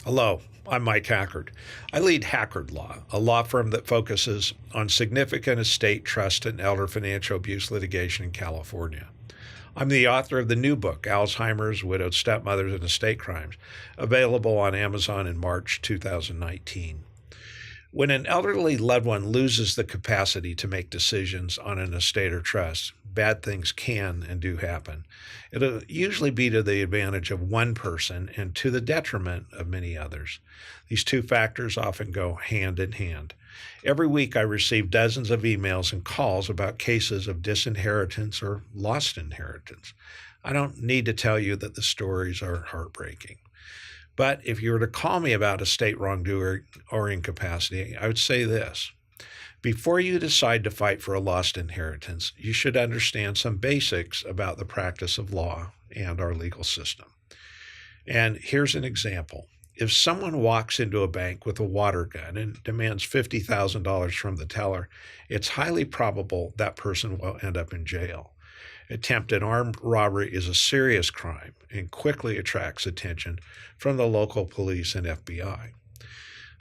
Hello, I'm Mike Hackard. I lead Hackard Law, a law firm that focuses on significant estate, trust, and elder financial abuse litigation in California. I'm the author of the new book, Alzheimer's, Widowed Stepmothers, and Estate Crimes, available on Amazon in March 2019. When an elderly loved one loses the capacity to make decisions on an estate or trust, bad things can and do happen. It'll usually be to the advantage of one person and to the detriment of many others. These two factors often go hand in hand. Every week I receive dozens of emails and calls about cases of disinheritance or lost inheritance. I don't need to tell you that the stories are heartbreaking. But if you were to call me about estate wrongdoing or incapacity, I would say this. Before you decide to fight for a lost inheritance, you should understand some basics about the practice of law and our legal system. And here's an example. If someone walks into a bank with a water gun and demands $50,000 from the teller, it's highly probable that person will end up in jail. Attempted armed robbery is a serious crime and quickly attracts attention from the local police and FBI.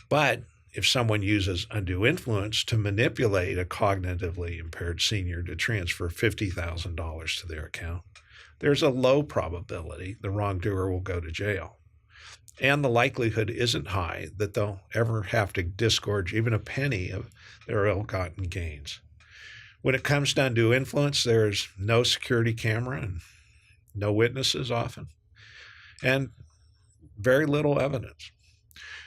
But if someone uses undue influence to manipulate a cognitively impaired senior to transfer $50,000 to their account, there's a low probability the wrongdoer will go to jail. And the likelihood isn't high that they'll ever have to disgorge even a penny of their ill-gotten gains. When it comes to undue influence, there's no security camera and no witnesses often, and very little evidence.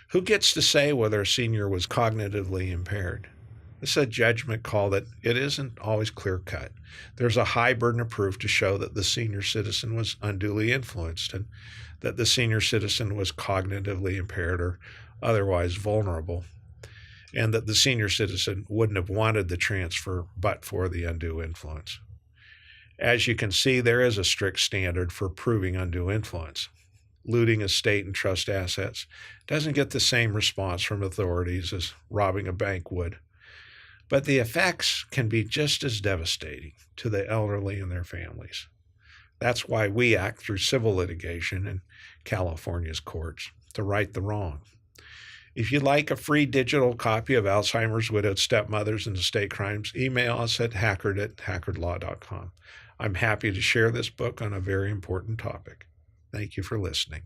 Who gets to say whether a senior was cognitively impaired? It's a judgment call that it isn't always clear-cut. There's a high burden of proof to show that the senior citizen was unduly influenced and that the senior citizen was cognitively impaired or otherwise vulnerable, and that the senior citizen wouldn't have wanted the transfer but for the undue influence. As you can see, there is a strict standard for proving undue influence. Looting estate and trust assets doesn't get the same response from authorities as robbing a bank would, but the effects can be just as devastating to the elderly and their families. That's why we act through civil litigation in California's courts to right the wrong. If you'd like a free digital copy of Alzheimer's, Widowed Stepmothers, and Estate Crimes, email us at hackard@hackardlaw.com. I'm happy to share this book on a very important topic. Thank you for listening.